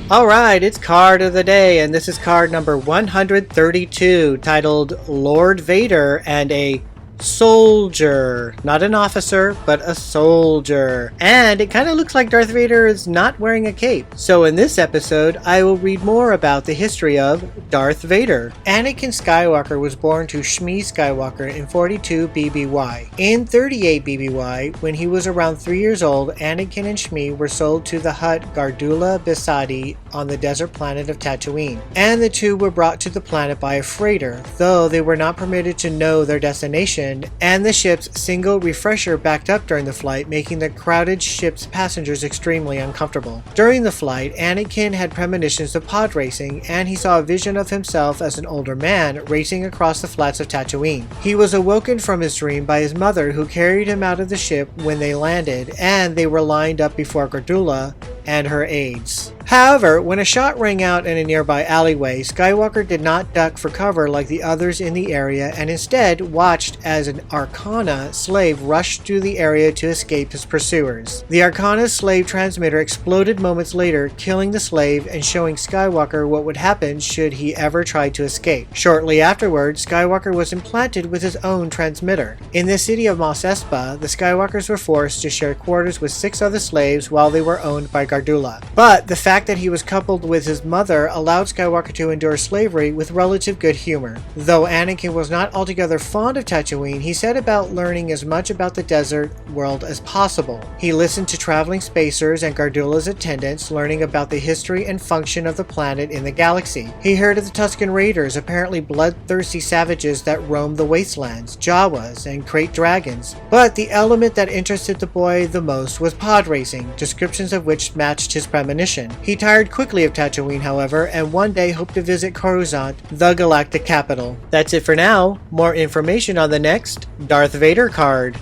Alright, it's card of the day, and this is card number 132, titled Lord Vader and a Soldier. Not an officer, but a soldier. And it kind of looks like Darth Vader is not wearing a cape. So in this episode, I will read more about the history of Darth Vader. Anakin Skywalker was born to Shmi Skywalker in 42 BBY. In 38 BBY, when he was around 3 years old, Anakin and Shmi were sold to the Hutt Gardula Bisadi on the desert planet of Tatooine. And the two were brought to the planet by a freighter, though they were not permitted to know their destination, and the ship's single refresher backed up during the flight, making the crowded ship's passengers extremely uncomfortable. During the flight, Anakin had premonitions of pod racing, and he saw a vision of himself as an older man racing across the flats of Tatooine. He was awoken from his dream by his mother, who carried him out of the ship when they landed, and they were lined up before Gardula and her aides. However, when a shot rang out in a nearby alleyway, Skywalker did not duck for cover like the others in the area, and instead watched as an Arcana slave rushed through the area to escape his pursuers. The Arcana slave transmitter exploded moments later, killing the slave and showing Skywalker what would happen should he ever try to escape. Shortly afterwards, Skywalker was implanted with his own transmitter. In the city of Mos Espa, the Skywalkers were forced to share quarters with 6 other slaves while they were owned by Gardula. But the fact that he was coupled with his mother allowed Skywalker to endure slavery with relative good humor. Though Anakin was not altogether fond of Tatooine, he set about learning as much about the desert world as possible. He listened to traveling spacers and Gardula's attendants, learning about the history and function of the planet in the galaxy. He heard of the Tusken Raiders, apparently bloodthirsty savages that roamed the wastelands, Jawas, and krayt dragons. But the element that interested the boy the most was pod racing, descriptions of which matched his premonition. He tired quickly of Tatooine, however, and one day hoped to visit Coruscant, the galactic capital. That's it for now. More information on the next Darth Vader card.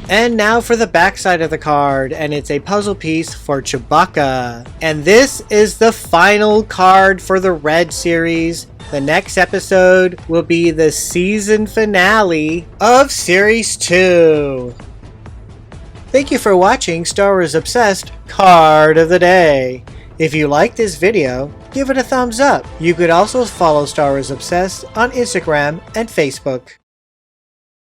And now for the backside of the card, and it's a puzzle piece for Chewbacca. And this is the final card for the Red series. The next episode will be the season finale of Series 2. Thank you for watching Star Wars Obsessed Card of the Day. If you liked this video, give it a thumbs up. You could also follow Star Wars Obsessed on Instagram and Facebook.